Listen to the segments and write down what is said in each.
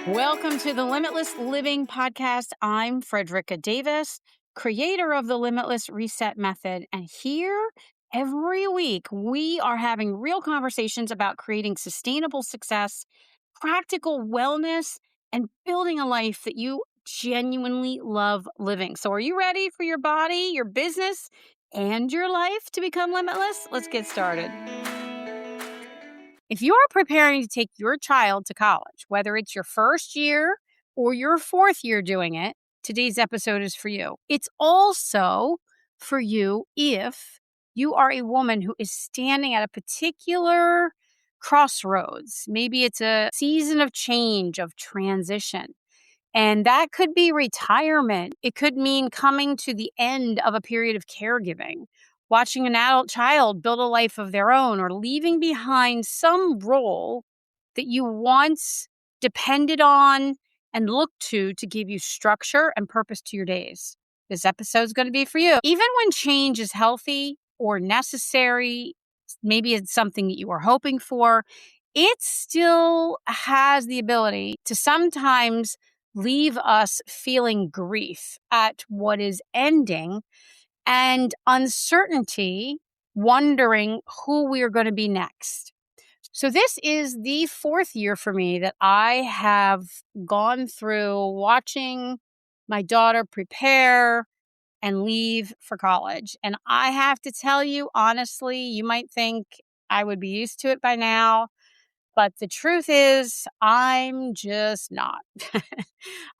Welcome to the Limitless Living podcast. I'm Frederica Davis, creator of the Limitless Reset Method. And here every week, we are having real conversations about creating sustainable success, practical wellness, and building a life that you genuinely love living. So, are you ready for your body, your business, and your life to become limitless? Let's get started. If you're preparing to take your child to college, whether it's your first year or your fourth year doing it, today's episode is for you. It's also for you if you are a woman who is standing at a particular crossroads. Maybe it's a season of change, of transition. And that could be retirement. It could mean coming to the end of a period of caregiving, watching an adult child build a life of their own, or leaving behind some role that you once depended on and looked to give you structure and purpose to your days. This episode is going to be for you. Even when change is healthy or necessary, maybe it's something that you were hoping for, it still has the ability to sometimes leave us feeling grief at what is ending and uncertainty, wondering who we are going to be next. So, this is the fourth year for me that I have gone through watching my daughter prepare and leave for college. And I have to tell you, honestly, you might think I would be used to it by now. But the truth is, I'm just not.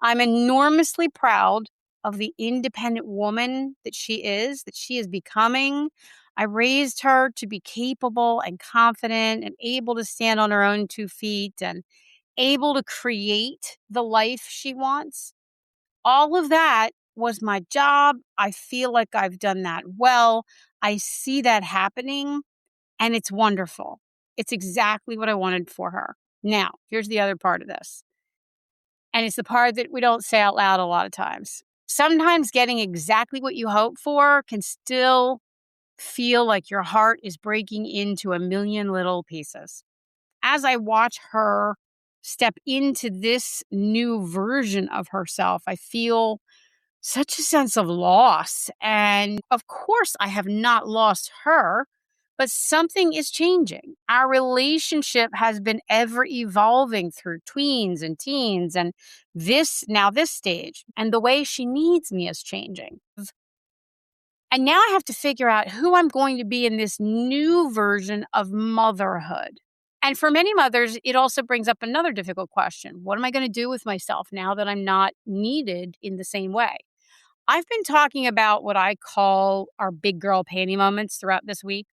I'm enormously proud of the independent woman that she is becoming. I raised her to be capable and confident and able to stand on her own 2 feet and able to create the life she wants. All of that was my job. I feel like I've done that well. I see that happening. And it's wonderful. It's exactly what I wanted for her. Now, here's the other part of this. And it's the part that we don't say out loud a lot of times. Sometimes getting exactly what you hope for can still feel like your heart is breaking into a million little pieces. As I watch her step into this new version of herself, I feel such a sense of loss. And of course, I have not lost her, but something is changing. Our relationship has been ever evolving through tweens and teens and this stage. And the way she needs me is changing. And now I have to figure out who I'm going to be in this new version of motherhood. And for many mothers, it also brings up another difficult question. What am I going to do with myself now that I'm not needed in the same way? I've been talking about what I call our big girl panty moments throughout this week,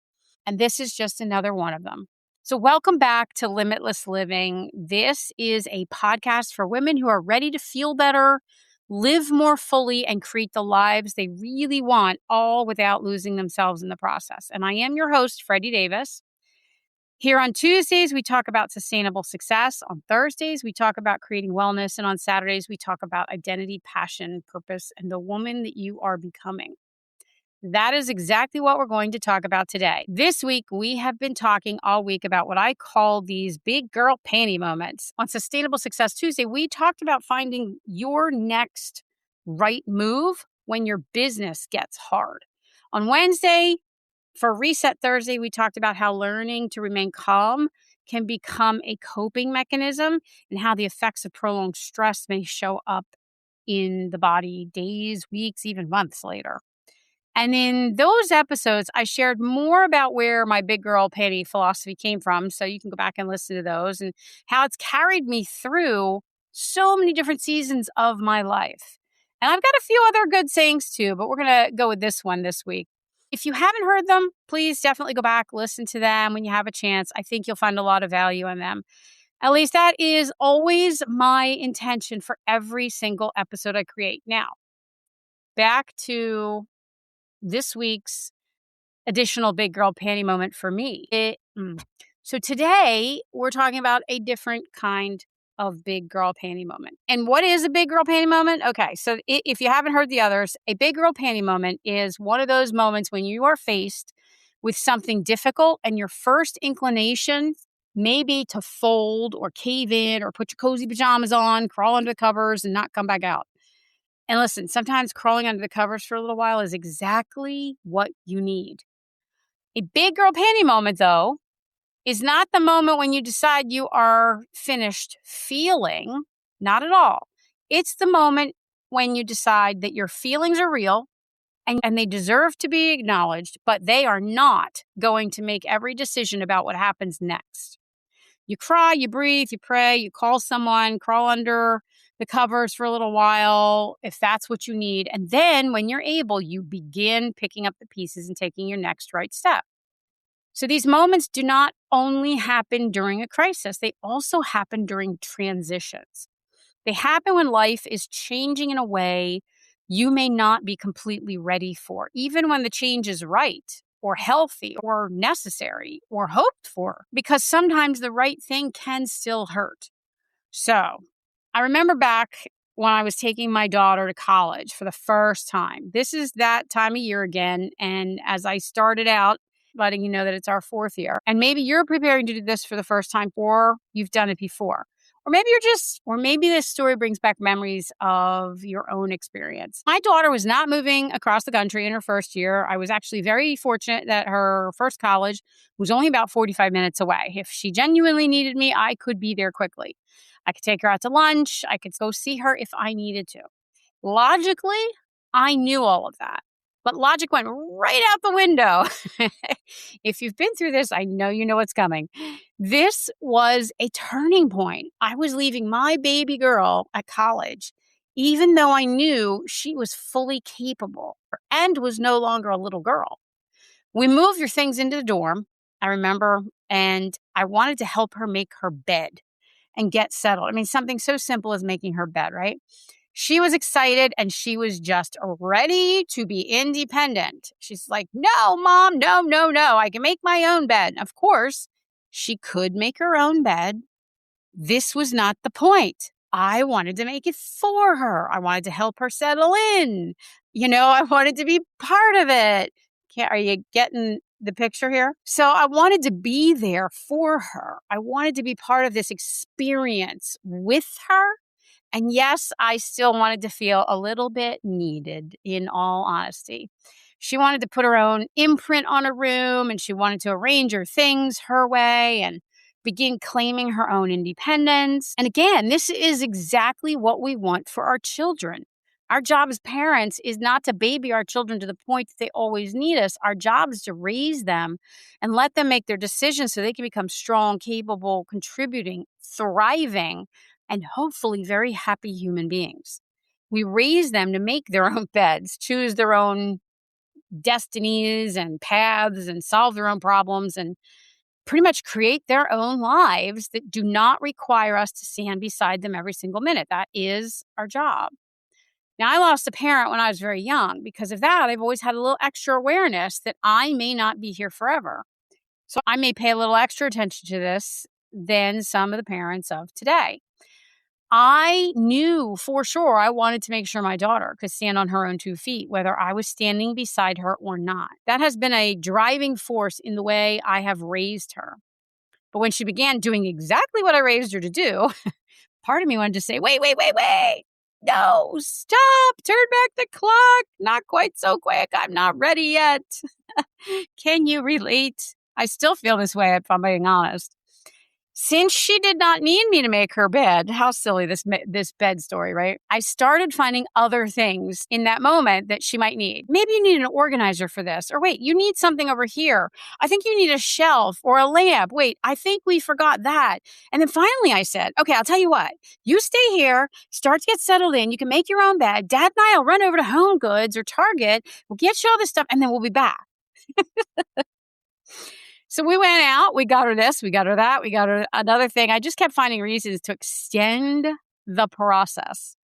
and this is just another one of them. So, welcome back to Limitless Living. This is a podcast for women who are ready to feel better, live more fully, and create the lives they really want, all without losing themselves in the process. And I am your host, Freddi Davis. Here on Tuesdays, we talk about sustainable success. On Thursdays, we talk about creating wellness. And on Saturdays, we talk about identity, passion, purpose, and the woman that you are becoming. That is exactly what we're going to talk about today. This week, we have been talking all week about what I call these big girl panty moments. On Sustainable Success Tuesday, we talked about finding your next right move when your business gets hard. On Wednesday, for Reset Thursday, we talked about how learning to remain calm can become a coping mechanism and how the effects of prolonged stress may show up in the body days, weeks, even months later. And in those episodes, I shared more about where my big girl panty philosophy came from. So you can go back and listen to those and how it's carried me through so many different seasons of my life. And I've got a few other good sayings too, but we're going to go with this one this week. If you haven't heard them, please definitely go back, listen to them when you have a chance. I think you'll find a lot of value in them. At least that is always my intention for every single episode I create. Now, back to this week's additional big girl panty moment for me. So today we're talking about a different kind of big girl panty moment. And what is a big girl panty moment? Okay, so if you haven't heard the others, a big girl panty moment is one of those moments when you are faced with something difficult and your first inclination maybe to fold or cave in or put your cozy pajamas on, crawl under the covers and not come back out. And listen, sometimes crawling under the covers for a little while is exactly what you need. A big girl panty moment, though, is not the moment when you decide you are finished feeling. Not at all. It's the moment when you decide that your feelings are real and they deserve to be acknowledged, but they are not going to make every decision about what happens next. You cry, you breathe, you pray, you call someone, crawl under the covers for a little while, if that's what you need. And then when you're able, you begin picking up the pieces and taking your next right step. So these moments do not only happen during a crisis, they also happen during transitions. They happen when life is changing in a way you may not be completely ready for, even when the change is right or healthy or necessary or hoped for, because sometimes the right thing can still hurt. So I remember back when I was taking my daughter to college for the first time. This is that time of year again. And as I started out, letting you know that it's our fourth year, and maybe you're preparing to do this for the first time or you've done it before. Or maybe this story brings back memories of your own experience. My daughter was not moving across the country in her first year. I was actually very fortunate that her first college was only about 45 minutes away. If she genuinely needed me, I could be there quickly. I could take her out to lunch. I could go see her if I needed to. Logically, I knew all of that. But logic went right out the window. If you've been through this, I know you know what's coming. This was a turning point. I was leaving my baby girl at college, even though I knew she was fully capable and was no longer a little girl. We moved her things into the dorm, I remember, and I wanted to help her make her bed and get settled. I mean, something so simple as making her bed, right? She was excited and she was just ready to be independent. She's like, no, Mom, no, no, no. I can make my own bed. Of course, she could make her own bed. This was not the point. I wanted to make it for her. I wanted to help her settle in. I wanted to be part of it. Are you getting the picture here? So I wanted to be there for her. I wanted to be part of this experience with her. And yes, I still wanted to feel a little bit needed, in all honesty. She wanted to put her own imprint on her room, and she wanted to arrange her things her way and begin claiming her own independence. And again, this is exactly what we want for our children. Our job as parents is not to baby our children to the point that they always need us. Our job is to raise them and let them make their decisions so they can become strong, capable, contributing, thriving, and hopefully very happy human beings. We raise them to make their own beds, choose their own destinies and paths, and solve their own problems, and pretty much create their own lives that do not require us to stand beside them every single minute. That is our job. Now, I lost a parent when I was very young. Because of that, I've always had a little extra awareness that I may not be here forever. So I may pay a little extra attention to this than some of the parents of today. I knew for sure I wanted to make sure my daughter could stand on her own 2 feet, whether I was standing beside her or not. That has been a driving force in the way I have raised her. But when she began doing exactly what I raised her to do, part of me wanted to say, wait. No, stop, turn back the clock. Not quite so quick. I'm not ready yet. Can you relate? I still feel this way, if I'm being honest. Since she did not need me to make her bed, how silly this bed story, right? I started finding other things in that moment that she might need. Maybe you need an organizer for this. Or wait, you need something over here. I think you need a shelf or a lamp. Wait, I think we forgot that. And then finally I said, okay, I'll tell you what. You stay here, start to get settled in. You can make your own bed. Dad and I will run over to HomeGoods or Target. We'll get you all this stuff and then we'll be back. So we went out, we got her this, we got her that, we got her another thing. I just kept finding reasons to extend the process.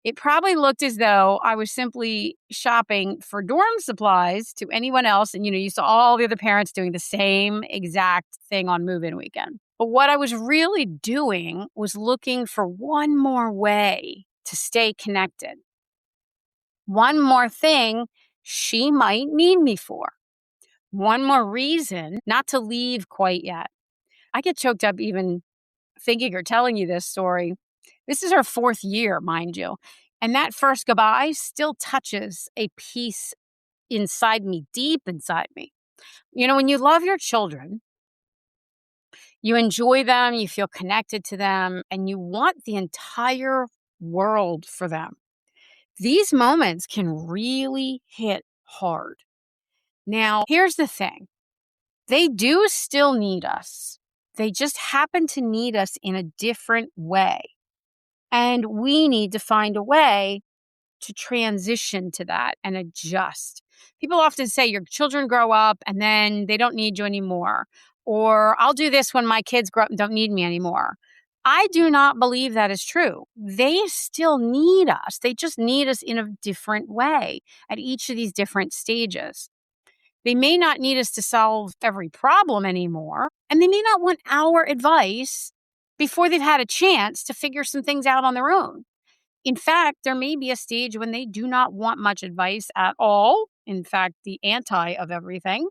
It probably looked as though I was simply shopping for dorm supplies to anyone else. And, you saw all the other parents doing the same exact thing on move-in weekend. But what I was really doing was looking for one more way to stay connected. One more thing she might need me for. One more reason not to leave quite yet. I get choked up even thinking or telling you this story. This is her fourth year, mind you. And that first goodbye still touches a piece inside me, deep inside me. When you love your children, you enjoy them, you feel connected to them, and you want the entire world for them. These moments can really hit hard. Now, here's the thing. They do still need us. They just happen to need us in a different way. And we need to find a way to transition to that and adjust. People often say your children grow up and then they don't need you anymore. Or I'll do this when my kids grow up and don't need me anymore. I do not believe that is true. They still need us. They just need us in a different way at each of these different stages. They may not need us to solve every problem anymore, and they may not want our advice before they've had a chance to figure some things out on their own. In fact, there may be a stage when they do not want much advice at all. In fact, the anti of everything,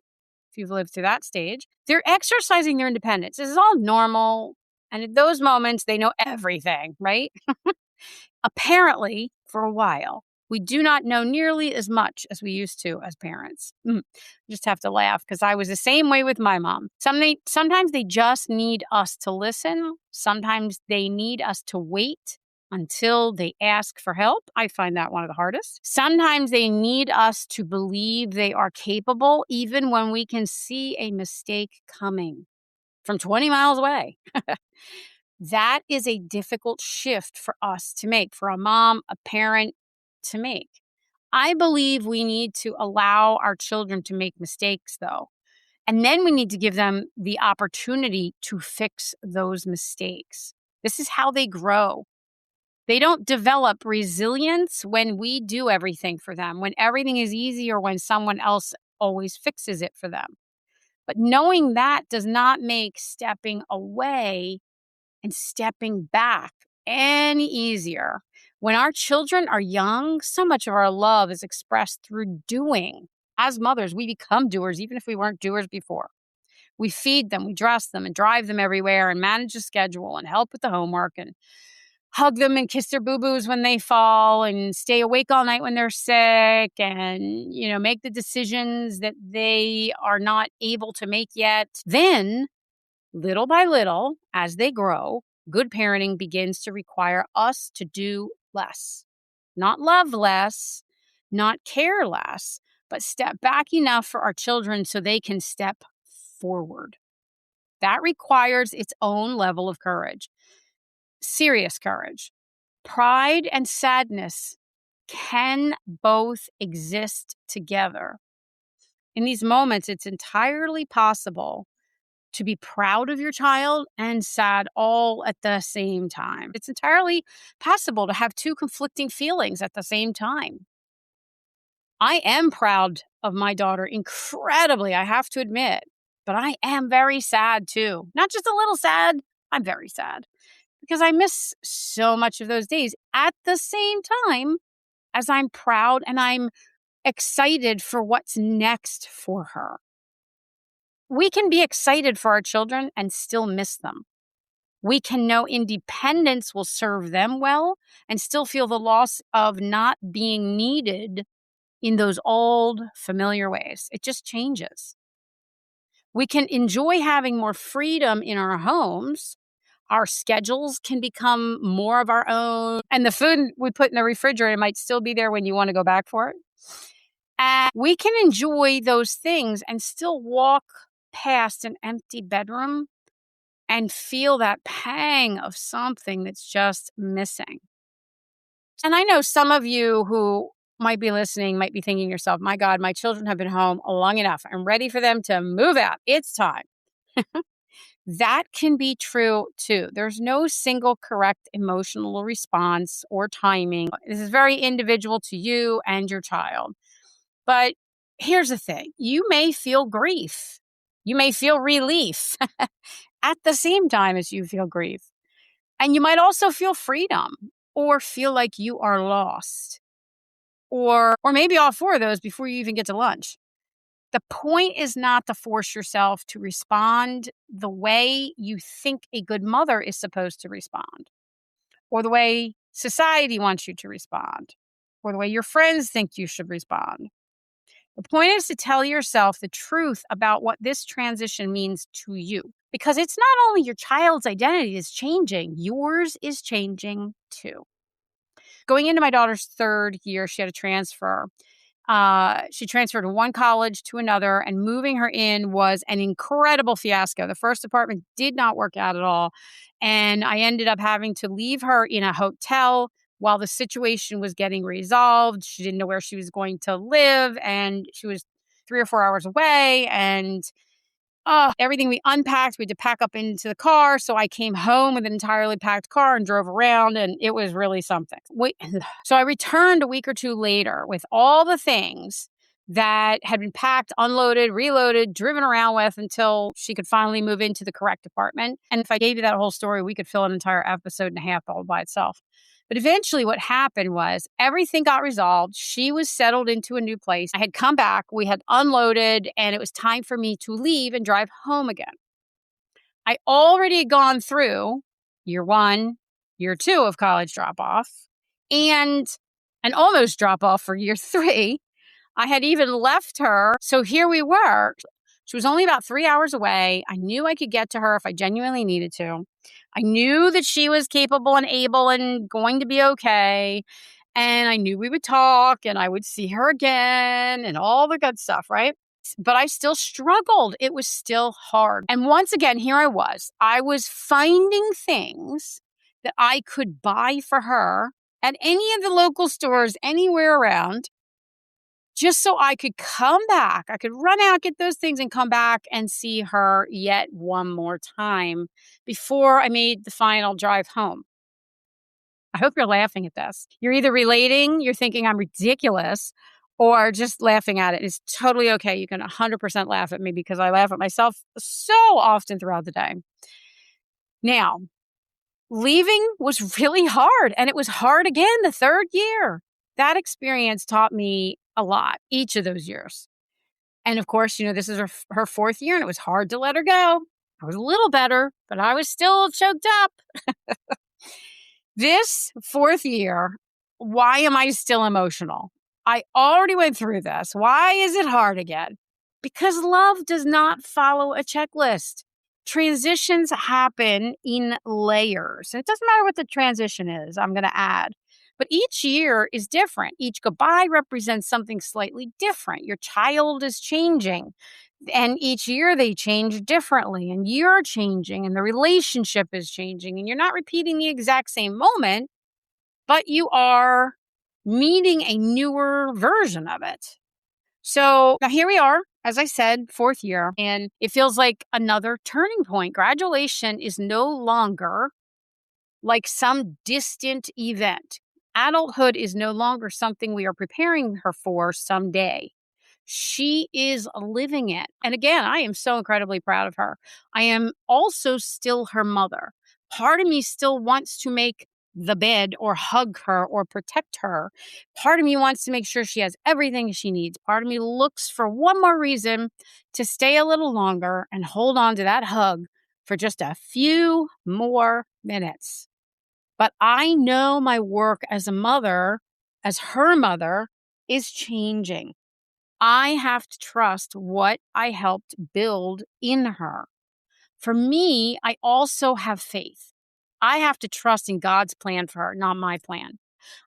if you've lived through that stage. They're exercising their independence. This is all normal. And at those moments, they know everything, right? Apparently, for a while, we do not know nearly as much as we used to as parents. Just have to laugh because I was the same way with my mom. Sometimes they just need us to listen. Sometimes they need us to wait until they ask for help. I find that one of the hardest. Sometimes they need us to believe they are capable, even when we can see a mistake coming from 20 miles away. That is a difficult shift for us to make, for a mom, a parent to make. I believe we need to allow our children to make mistakes, though. And then we need to give them the opportunity to fix those mistakes. This is how they grow. They don't develop resilience when we do everything for them, when everything is easy or when someone else always fixes it for them. But knowing that does not make stepping away and stepping back any easier. When our children are young, so much of our love is expressed through doing. As mothers, we become doers, even if we weren't doers before. We feed them, we dress them, and drive them everywhere, and manage the schedule, and help with the homework, and hug them and kiss their boo-boos when they fall, and stay awake all night when they're sick, and, make the decisions that they are not able to make yet. Then, little by little, as they grow, good parenting begins to require us to do less. Not love less, not care less, but step back enough for our children so they can step forward. That requires its own level of courage. Serious courage. Pride and sadness can both exist together. In these moments, it's entirely possible to be proud of your child and sad all at the same time. It's entirely possible to have two conflicting feelings at the same time. I am proud of my daughter incredibly, I have to admit, but I am very sad too. Not just a little sad, I'm very sad because I miss so much of those days at the same time as I'm proud and I'm excited for what's next for her. We can be excited for our children and still miss them. We can know independence will serve them well and still feel the loss of not being needed in those old, familiar ways. It just changes. We can enjoy having more freedom in our homes. Our schedules can become more of our own. And the food we put in the refrigerator might still be there when you want to go back for it. And we can enjoy those things and still walk past an empty bedroom and feel that pang of something that's just missing. And I know some of you who might be listening might be thinking to yourself, my God, my children have been home long enough. I'm ready for them to move out. It's time. That can be true too. There's no single correct emotional response or timing. This is very individual to you and your child. But here's the thing. You may feel grief. You may feel relief at the same time as you feel grief. And you might also feel freedom or feel like you are lost. Or maybe all four of those before you even get to lunch. The point is not to force yourself to respond the way you think a good mother is supposed to respond, or the way society wants you to respond, or the way your friends think you should respond. The point is to tell yourself the truth about what this transition means to you. Because it's not only your child's identity is changing, yours is changing too. Going into my daughter's third year, she had a transfer. She transferred from one college to another, and moving her in was an incredible fiasco. The first apartment did not work out at all. And I ended up having to leave her in a hotel while the situation was getting resolved. She didn't know where she was going to live, and she was 3 or 4 hours away. And everything we unpacked, we had to pack up into the car. So I came home with an entirely packed car and drove around, and it was really something. So I returned a week or two later with all the things that had been packed, unloaded, reloaded, driven around with until she could finally move into the correct apartment. And if I gave you that whole story, we could fill an entire episode and a half all by itself. But eventually what happened was everything got resolved. She was settled into a new place. I had come back, we had unloaded, and it was time for me to leave and drive home again. I already had gone through year 1, year 2 of college drop off, and an almost drop off for year 3. I had even left her. So here we were. She was only about 3 hours away. I knew I could get to her if I genuinely needed to. I knew that she was capable and able and going to be okay. And I knew we would talk and I would see her again and all the good stuff, right? But I still struggled. It was still hard. And once again, here I was. I was finding things that I could buy for her at any of the local stores anywhere around, just so I could come back. I could run out, get those things, and come back and see her yet one more time before I made the final drive home. I hope you're laughing at this. You're either relating, you're thinking I'm ridiculous, or just laughing at it. It's totally okay. You can 100% laugh at me because I laugh at myself so often throughout the day. Now, leaving was really hard, and it was hard again the third year. That experience taught me a lot each of those years. And of course, this is her fourth year, and it was hard to let her go. I was a little better, but I was still choked up. This fourth year, why am I still emotional? I already went through this. Why is it hard again? Because love does not follow a checklist. Transitions happen in layers. And it doesn't matter what the transition is, I'm going to add. But each year is different. Each goodbye represents something slightly different. Your child is changing. And each year they change differently. And you're changing. And the relationship is changing. And you're not repeating the exact same moment, but you are meeting a newer version of it. So now here we are, as I said, fourth year, and it feels like another turning point. Graduation is no longer like some distant event. Adulthood is no longer something we are preparing her for someday. She is living it. And again, I am so incredibly proud of her. I am also still her mother. Part of me still wants to make the bed or hug her or protect her. Part of me wants to make sure she has everything she needs. Part of me looks for one more reason to stay a little longer and hold on to that hug for just a few more minutes. But I know my work as a mother, as her mother, is changing. I have to trust what I helped build in her. For me, I also have faith. I have to trust in God's plan for her, not my plan.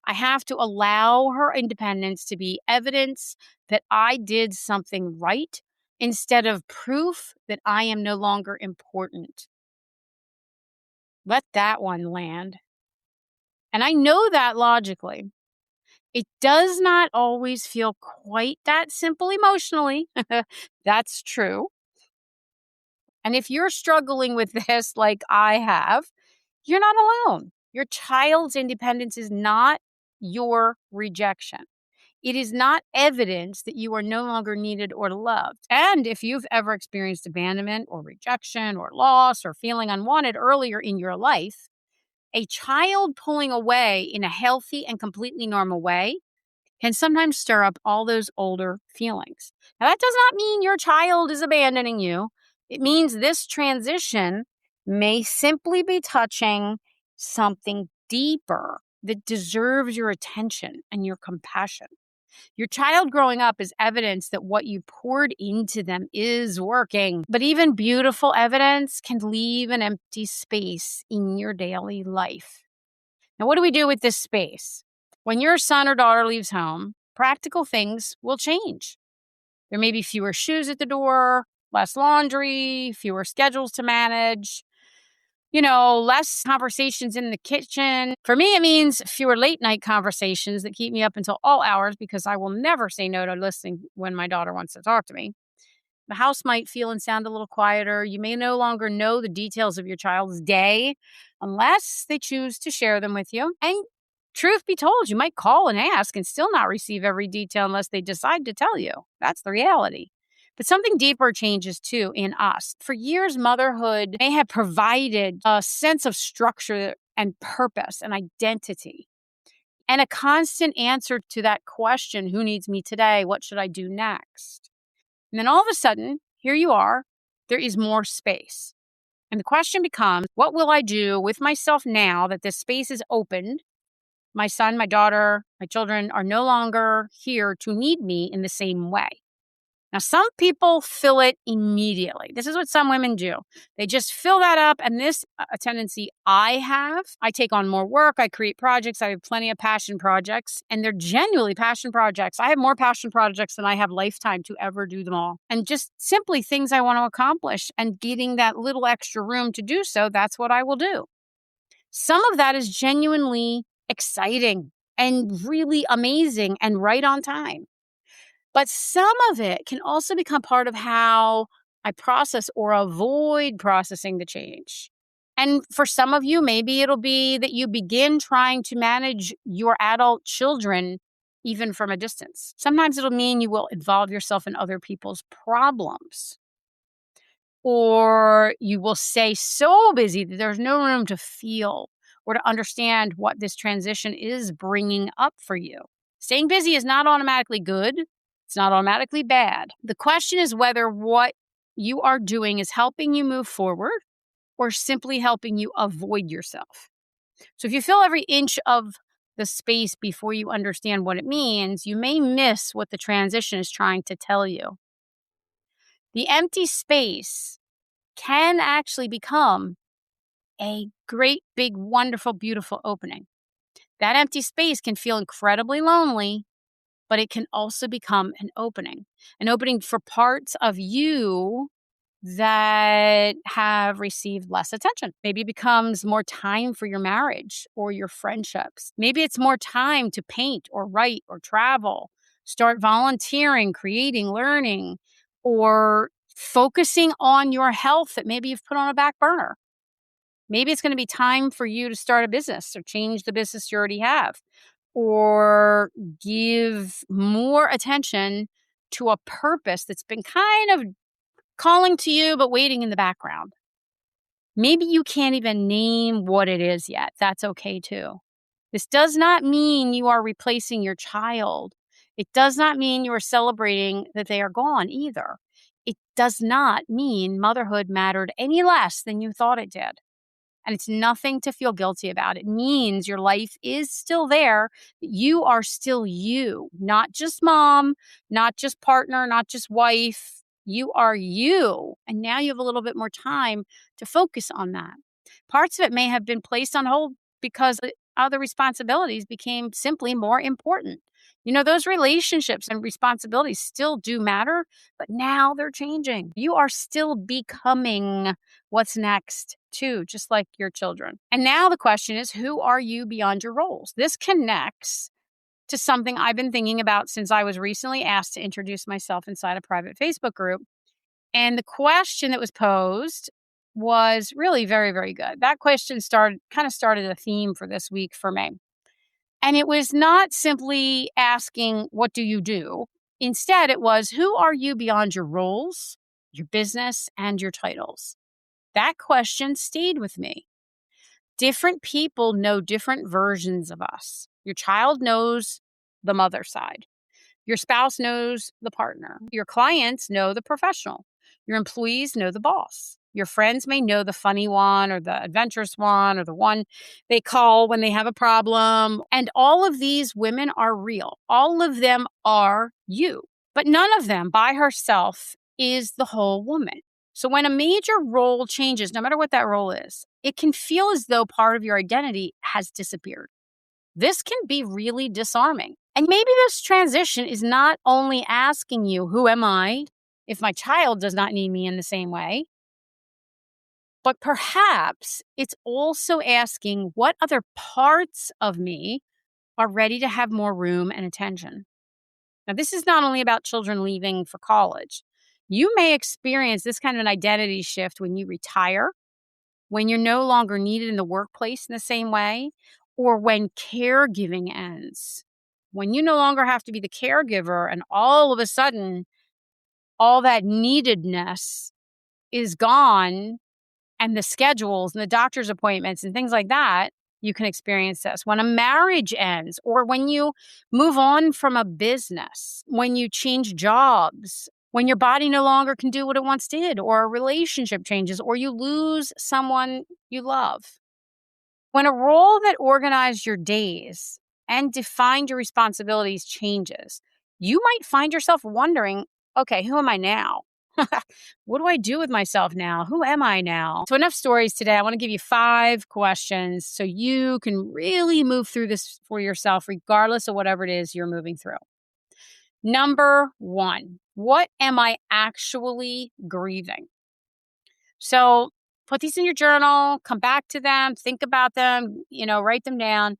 I have to allow her independence to be evidence that I did something right instead of proof that I am no longer important. Let that one land. And I know that logically. It does not always feel quite that simple emotionally. That's true. And if you're struggling with this like I have, you're not alone. Your child's independence is not your rejection. It is not evidence that you are no longer needed or loved. And if you've ever experienced abandonment or rejection or loss or feeling unwanted earlier in your life, a child pulling away in a healthy and completely normal way can sometimes stir up all those older feelings. Now, that does not mean your child is abandoning you. It means this transition may simply be touching something deeper that deserves your attention and your compassion. Your child growing up is evidence that what you poured into them is working. But even beautiful evidence can leave an empty space in your daily life. Now, what do we do with this space? When your son or daughter leaves home, practical things will change. There may be fewer shoes at the door, less laundry, fewer schedules to manage, less conversations in the kitchen. For me, it means fewer late night conversations that keep me up until all hours because I will never say no to listening when my daughter wants to talk to me. The house might feel and sound a little quieter. You may no longer know the details of your child's day unless they choose to share them with you. And truth be told, you might call and ask and still not receive every detail unless they decide to tell you. That's the reality. But something deeper changes too in us. For years, motherhood may have provided a sense of structure and purpose and identity and a constant answer to that question, who needs me today? What should I do next? And then all of a sudden, here you are, there is more space. And the question becomes, what will I do with myself now that this space is opened? My son, my daughter, my children are no longer here to need me in the same way. Now, some people fill it immediately. This is what some women do. They just fill that up. And this a tendency I have. I take on more work. I create projects. I have plenty of passion projects. And they're genuinely passion projects. I have more passion projects than I have lifetime to ever do them all. And just simply things I want to accomplish and getting that little extra room to do so, that's what I will do. Some of that is genuinely exciting and really amazing and right on time. But some of it can also become part of how I process or avoid processing the change. And for some of you, maybe it'll be that you begin trying to manage your adult children even from a distance. Sometimes it'll mean you will involve yourself in other people's problems. Or you will stay so busy that there's no room to feel or to understand what this transition is bringing up for you. Staying busy is not automatically good. It's not automatically bad. The question is whether what you are doing is helping you move forward or simply helping you avoid yourself. So if you fill every inch of the space before you understand what it means, you may miss what the transition is trying to tell you. The empty space can actually become a great, big, wonderful, beautiful opening. That empty space can feel incredibly lonely, but it can also become an opening for parts of you that have received less attention. Maybe it becomes more time for your marriage or your friendships. Maybe it's more time to paint or write or travel, start volunteering, creating, learning, or focusing on your health that maybe you've put on a back burner. Maybe it's going to be time for you to start a business or change the business you already have, or give more attention to a purpose that's been kind of calling to you but waiting in the background. Maybe you can't even name what it is yet. That's okay too. This does not mean you are replacing your child. It does not mean you are celebrating that they are gone either. It does not mean motherhood mattered any less than you thought it did. And it's nothing to feel guilty about. It means your life is still there. You are still you, not just mom, not just partner, not just wife. You are you. And now you have a little bit more time to focus on that. Parts of it may have been placed on hold because other responsibilities became simply more important. Those relationships and responsibilities still do matter, but now they're changing. You are still becoming what's next too, just like your children. And now the question is, who are you beyond your roles? This connects to something I've been thinking about since I was recently asked to introduce myself inside a private Facebook group. And the question that was posed was really very, very good. That question started a theme for this week for me. And it was not simply asking, what do you do? Instead, it was, who are you beyond your roles, your business, and your titles? That question stayed with me. Different people know different versions of us. Your child knows the mother side. Your spouse knows the partner. Your clients know the professional. Your employees know the boss. Your friends may know the funny one or the adventurous one or the one they call when they have a problem. And all of these women are real. All of them are you. But none of them by herself is the whole woman. So when a major role changes, no matter what that role is, it can feel as though part of your identity has disappeared. This can be really disarming. And maybe this transition is not only asking you, who am I if my child does not need me in the same way? But perhaps it's also asking what other parts of me are ready to have more room and attention. Now, this is not only about children leaving for college. You may experience this kind of an identity shift when you retire, when you're no longer needed in the workplace in the same way, or when caregiving ends. When you no longer have to be the caregiver and all of a sudden, all that neededness is gone and the schedules and the doctor's appointments and things like that, you can experience this. When a marriage ends or when you move on from a business, when you change jobs, when your body no longer can do what it once did, or a relationship changes, or you lose someone you love. When a role that organized your days and defined your responsibilities changes, you might find yourself wondering, okay, who am I now? What do I do with myself now? Who am I now? So enough stories today. I want to give you 5 questions so you can really move through this for yourself, regardless of whatever it is you're moving through. Number 1, what am I actually grieving? So put these in your journal, come back to them, think about them, write them down.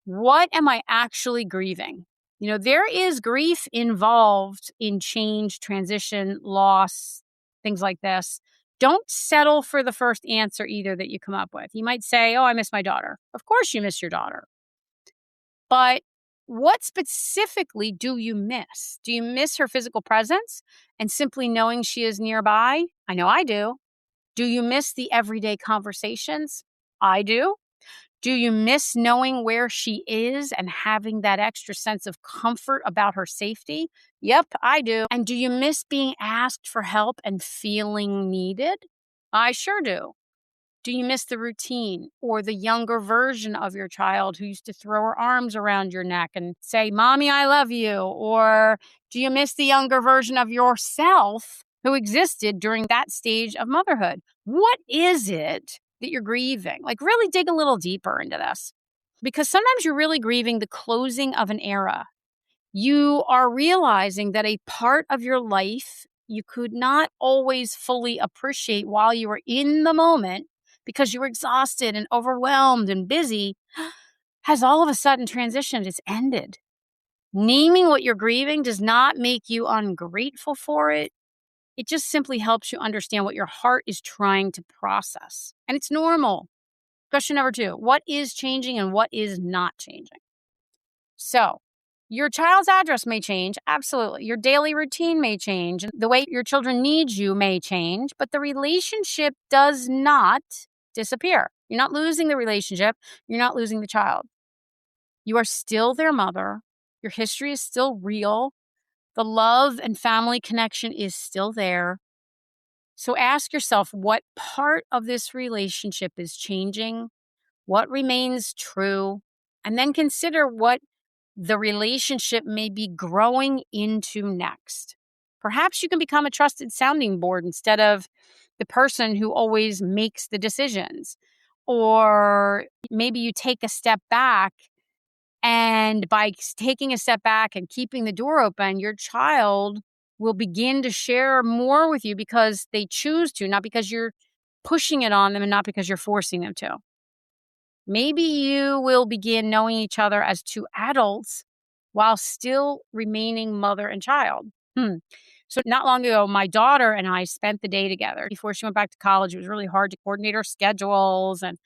What am I actually grieving? There is grief involved in change, transition, loss, things like this. Don't settle for the first answer either that you come up with. You might say, oh, I miss my daughter. Of course you miss your daughter. But what specifically do you miss? Do you miss her physical presence and simply knowing she is nearby? I know I do. Do you miss the everyday conversations? I do. Do you miss knowing where she is and having that extra sense of comfort about her safety? Yep, I do. And do you miss being asked for help and feeling needed? I sure do. Do you miss the routine or the younger version of your child who used to throw her arms around your neck and say, Mommy, I love you? Or do you miss the younger version of yourself who existed during that stage of motherhood? What is it that you're grieving? Like, really dig a little deeper into this, because sometimes you're really grieving the closing of an era. You are realizing that a part of your life you could not always fully appreciate while you were in the moment because you were exhausted and overwhelmed and busy has all of a sudden transitioned. It's ended. Naming what you're grieving does not make you ungrateful for it. It just simply helps you understand what your heart is trying to process. And it's normal. Question number 2, what is changing and what is not changing? So, your child's address may change. Absolutely. Your daily routine may change. The way your children need you may change, but the relationship does not disappear. You're not losing the relationship. You're not losing the child. You are still their mother. Your history is still real. The love and family connection is still there. So ask yourself, what part of this relationship is changing? What remains true? And then consider what the relationship may be growing into next. Perhaps you can become a trusted sounding board instead of the person who always makes the decisions. Or maybe you take a step back, and by taking a step back and keeping the door open, your child will begin to share more with you because they choose to, not because you're pushing it on them and not because you're forcing them to. Maybe you will begin knowing each other as 2 adults while still remaining mother and child. So not long ago, my daughter and I spent the day together. Before she went back to college, it was really hard to coordinate our schedules and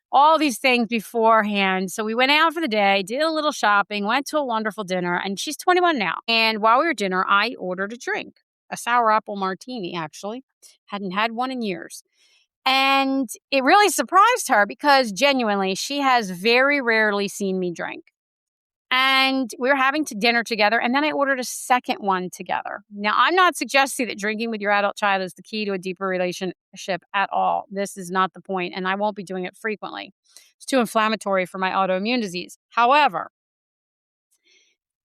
all these things beforehand. So we went out for the day, did a little shopping, went to a wonderful dinner, and she's 21 now. And while we were at dinner, I ordered a drink, a sour apple martini, actually. Hadn't had one in years. And it really surprised her because genuinely, she has very rarely seen me drink. And we were having dinner together, and then I ordered a second one together. Now, I'm not suggesting that drinking with your adult child is the key to a deeper relationship at all. This is not the point, and I won't be doing it frequently. It's too inflammatory for my autoimmune disease. However,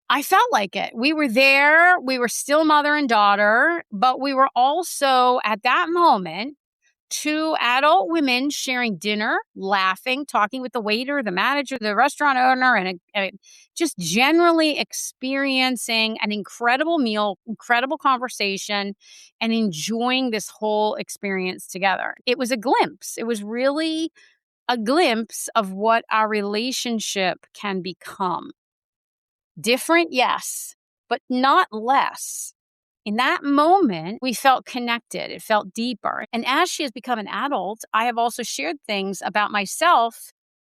I felt like it. We were there. We were still mother and daughter, but we were also at that moment two adult women sharing dinner, laughing, talking with the waiter, the manager, the restaurant owner, and just generally experiencing an incredible meal, incredible conversation, and enjoying this whole experience together. It was a glimpse. It was really a glimpse of what our relationship can become. Different, yes, but not less. In that moment, we felt connected. It felt deeper. And as she has become an adult, I have also shared things about myself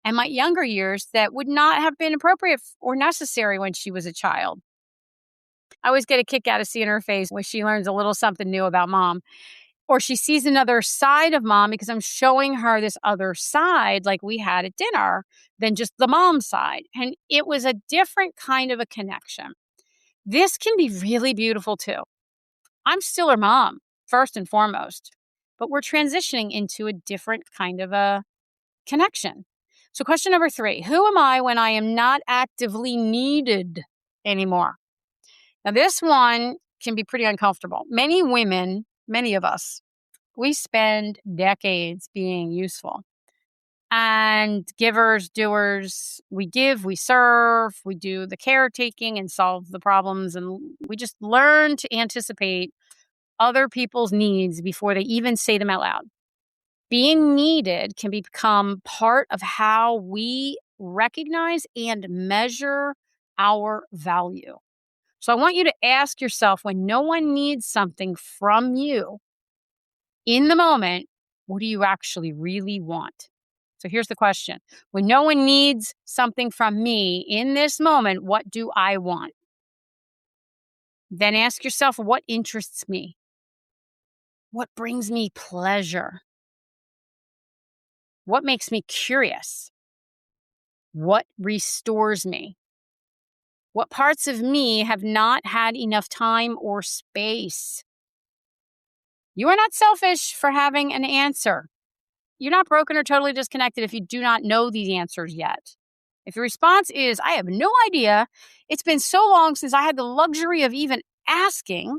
and my younger years that would not have been appropriate or necessary when she was a child. I always get a kick out of seeing her face when she learns a little something new about mom, or she sees another side of mom because I'm showing her this other side, like we had at dinner, than just the mom side. And it was a different kind of a connection. This can be really beautiful too. I'm still her mom, first and foremost, but we're transitioning into a different kind of a connection. So question number 3, who am I when I am not actively needed anymore? Now this one can be pretty uncomfortable. Many women, many of us, we spend decades being useful and givers, doers. We give, we serve, we do the caretaking and solve the problems. And we just learn to anticipate other people's needs before they even say them out loud. Being needed can become part of how we recognize and measure our value. So I want you to ask yourself, when no one needs something from you in the moment, what do you actually really want? So here's the question. When no one needs something from me in this moment, what do I want? Then ask yourself, what interests me? What brings me pleasure? What makes me curious? What restores me? What parts of me have not had enough time or space? You are not selfish for having an answer. You're not broken or totally disconnected if you do not know these answers yet. If your response is, I have no idea, it's been so long since I had the luxury of even asking,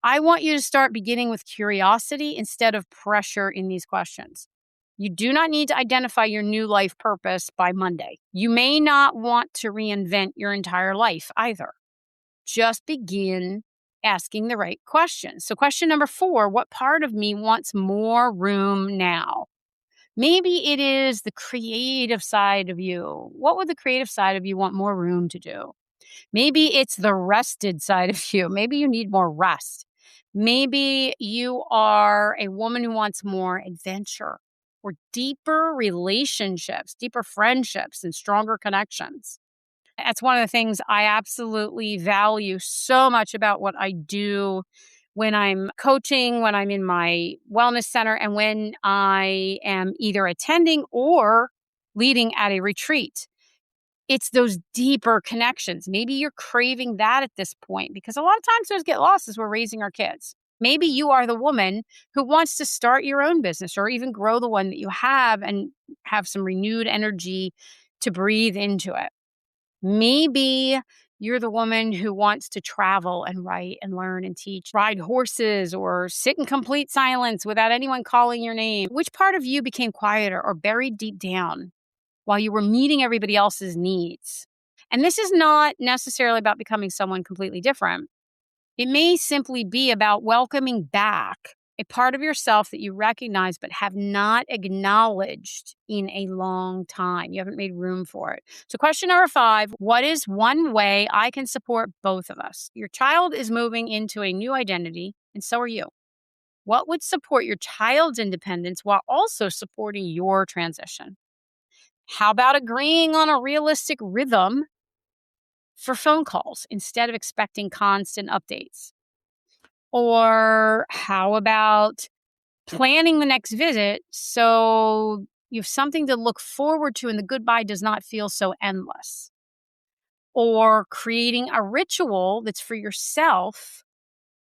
I want you to start beginning with curiosity instead of pressure in these questions. You do not need to identify your new life purpose by Monday. You may not want to reinvent your entire life either. Just begin asking the right questions. So question number 4, what part of me wants more room now? Maybe it is the creative side of you. What would the creative side of you want more room to do? Maybe it's the rested side of you. Maybe you need more rest. Maybe you are a woman who wants more adventure or deeper relationships, deeper friendships, and stronger connections. That's one of the things I absolutely value so much about what I do when I'm coaching, when I'm in my wellness center, and when I am either attending or leading at a retreat. It's those deeper connections. Maybe you're craving that at this point because a lot of times those get lost as we're raising our kids. Maybe you are the woman who wants to start your own business or even grow the one that you have and have some renewed energy to breathe into it. Maybe you're the woman who wants to travel and write and learn and teach, ride horses, or sit in complete silence without anyone calling your name. Which part of you became quieter or buried deep down while you were meeting everybody else's needs? And this is not necessarily about becoming someone completely different. It may simply be about welcoming back a part of yourself that you recognize but have not acknowledged in a long time. You haven't made room for it. So question number 5, what is one way I can support both of us? Your child is moving into a new identity, and so are you. What would support your child's independence while also supporting your transition? How about agreeing on a realistic rhythm for phone calls instead of expecting constant updates? Or how about planning the next visit so you have something to look forward to and the goodbye does not feel so endless? or creating a ritual that's for yourself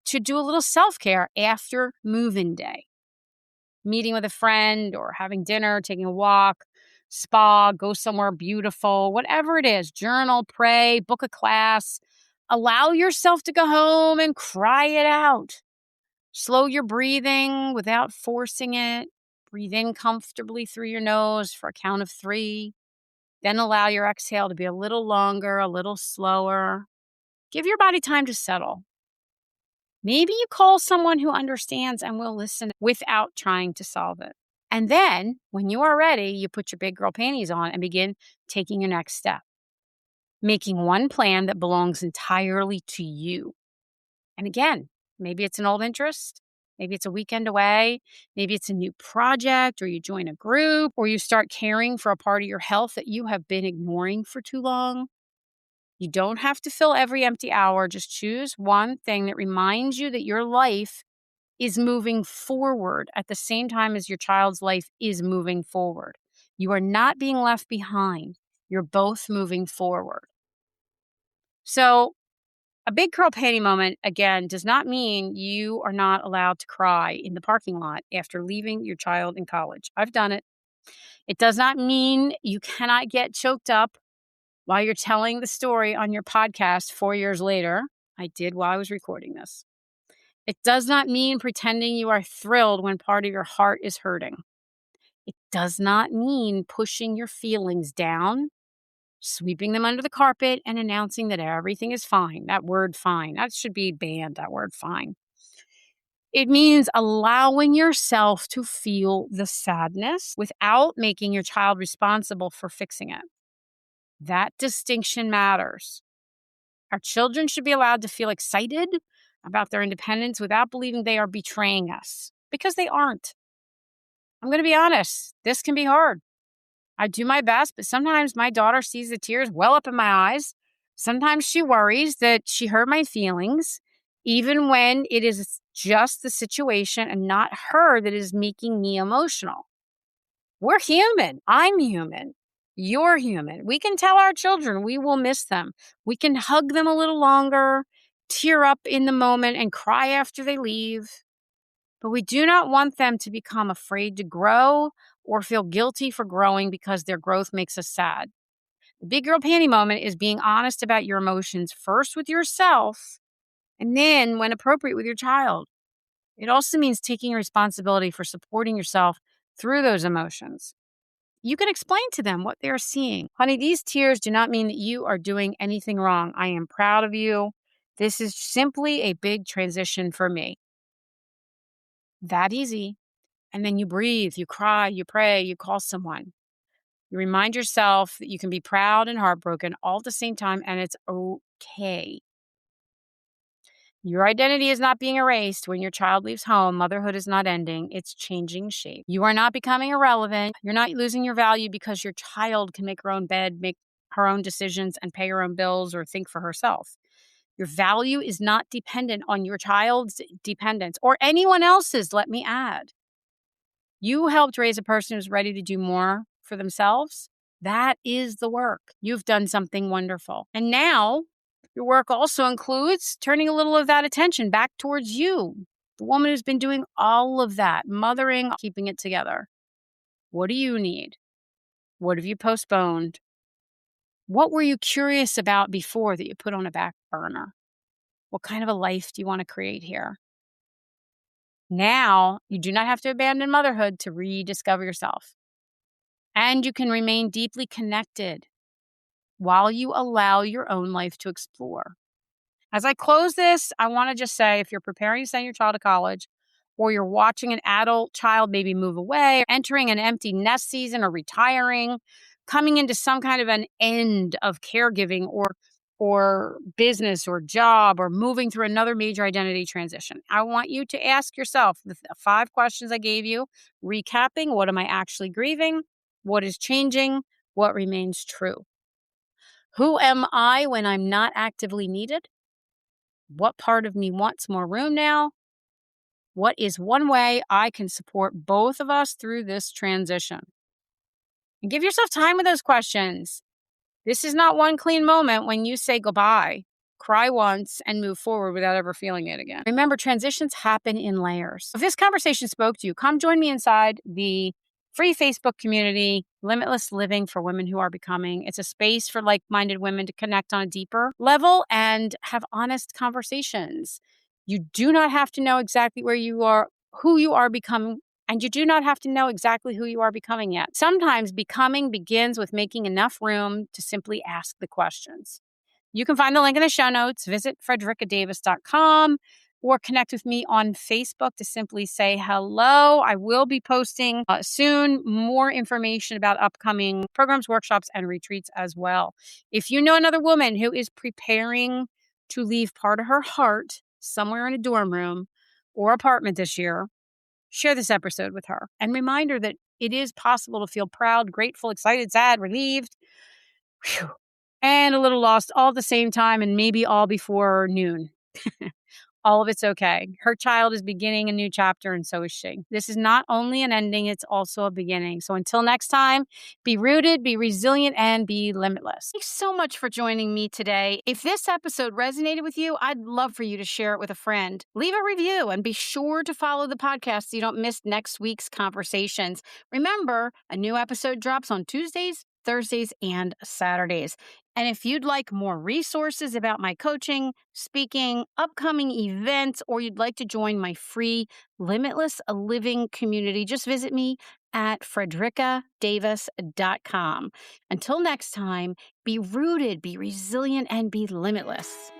to do a little self-care after move-in day. Meeting with a friend or having dinner, taking a walk, spa, go somewhere beautiful, whatever it is, journal, pray, book a class. Allow yourself to go home and cry it out. Slow your breathing without forcing it. Breathe in comfortably through your nose for a count of 3. Then allow your exhale to be a little longer, a little slower. Give your body time to settle. Maybe you call someone who understands and will listen without trying to solve it. And then, when you are ready, you put your big girl panties on and begin taking your next step. Making one plan that belongs entirely to you. And again, maybe it's an old interest. Maybe it's a weekend away. Maybe it's a new project, or you join a group, or you start caring for a part of your health that you have been ignoring for too long. You don't have to fill every empty hour. Just choose one thing that reminds you that your life is moving forward at the same time as your child's life is moving forward. You are not being left behind. You're both moving forward. So, a big girl panty moment, again, does not mean you are not allowed to cry in the parking lot after leaving your child in college. I've done it. It does not mean you cannot get choked up while you're telling the story on your podcast 4 years later. I did while I was recording this. It does not mean pretending you are thrilled when part of your heart is hurting. It does not mean pushing your feelings down, sweeping them under the carpet, and announcing that everything is fine. That word fine, that should be banned, that word fine. It means allowing yourself to feel the sadness without making your child responsible for fixing it. That distinction matters. Our children should be allowed to feel excited about their independence without believing they are betraying us, because they aren't. I'm going to be honest, this can be hard. I do my best, but sometimes my daughter sees the tears well up in my eyes. Sometimes she worries that she hurt my feelings, even when it is just the situation and not her that is making me emotional. We're human. I'm human. You're human. We can tell our children we will miss them. We can hug them a little longer, tear up in the moment, and cry after they leave. But we do not want them to become afraid to grow or feel guilty for growing because their growth makes us sad. The big girl panty moment is being honest about your emotions, first with yourself, and then, when appropriate, with your child. It also means taking responsibility for supporting yourself through those emotions. You can explain to them what they're seeing. Honey, these tears do not mean that you are doing anything wrong. I am proud of you. This is simply a big transition for me. That easy. And then you breathe, you cry, you pray, you call someone. You remind yourself that you can be proud and heartbroken all at the same time, and it's okay. Your identity is not being erased when your child leaves home. Motherhood is not ending. It's changing shape. You are not becoming irrelevant. You're not losing your value because your child can make her own bed, make her own decisions, and pay her own bills or think for herself. Your value is not dependent on your child's dependence or anyone else's, let me add. You helped raise a person who's ready to do more for themselves. That is the work. You've done something wonderful. And now your work also includes turning a little of that attention back towards you, the woman who's been doing all of that, mothering, keeping it together. What do you need? What have you postponed? What were you curious about before that you put on a back burner? What kind of a life do you want to create here? Now, you do not have to abandon motherhood to rediscover yourself. And you can remain deeply connected while you allow your own life to explore. As I close this, I want to just say, if you're preparing to send your child to college, or you're watching an adult child maybe move away, entering an empty nest season, or retiring, coming into some kind of an end of caregiving or business or job, or moving through another major identity transition, I want you to ask yourself the 5 questions I gave you, recapping: what am I actually grieving? What is changing? What remains true? Who am I when I'm not actively needed? What part of me wants more room now? What is one way I can support both of us through this transition? And give yourself time with those questions. This is not one clean moment when you say goodbye. Cry once and move forward without ever feeling it again. Remember, transitions happen in layers. If this conversation spoke to you, come join me inside the free Facebook community, Limitless Living for Women Who Are Becoming. It's a space for like-minded women to connect on a deeper level and have honest conversations. You do not have to know exactly where you are, who you are becoming, and you do not have to know exactly who you are becoming yet. Sometimes becoming begins with making enough room to simply ask the questions. You can find the link in the show notes. Visit frederickadavis.com or connect with me on Facebook to simply say hello. I will be posting soon more information about upcoming programs, workshops, and retreats as well. If you know another woman who is preparing to leave part of her heart somewhere in a dorm room or apartment this year, share this episode with her and remind her that it is possible to feel proud, grateful, excited, sad, relieved, and a little lost all at the same time, and maybe all before noon. All of it's okay. Her child is beginning a new chapter, and so is she. This is not only an ending, it's also a beginning. So until next time, be rooted, be resilient, and be limitless. Thanks so much for joining me today. If this episode resonated with you, I'd love for you to share it with a friend. Leave a review and be sure to follow the podcast so you don't miss next week's conversations. Remember, a new episode drops on Tuesdays, Thursdays, and Saturdays. And if you'd like more resources about my coaching, speaking, upcoming events, or you'd like to join my free Limitless Living community, just visit me at frederickadavis.com. Until next time, be rooted, be resilient, and be limitless.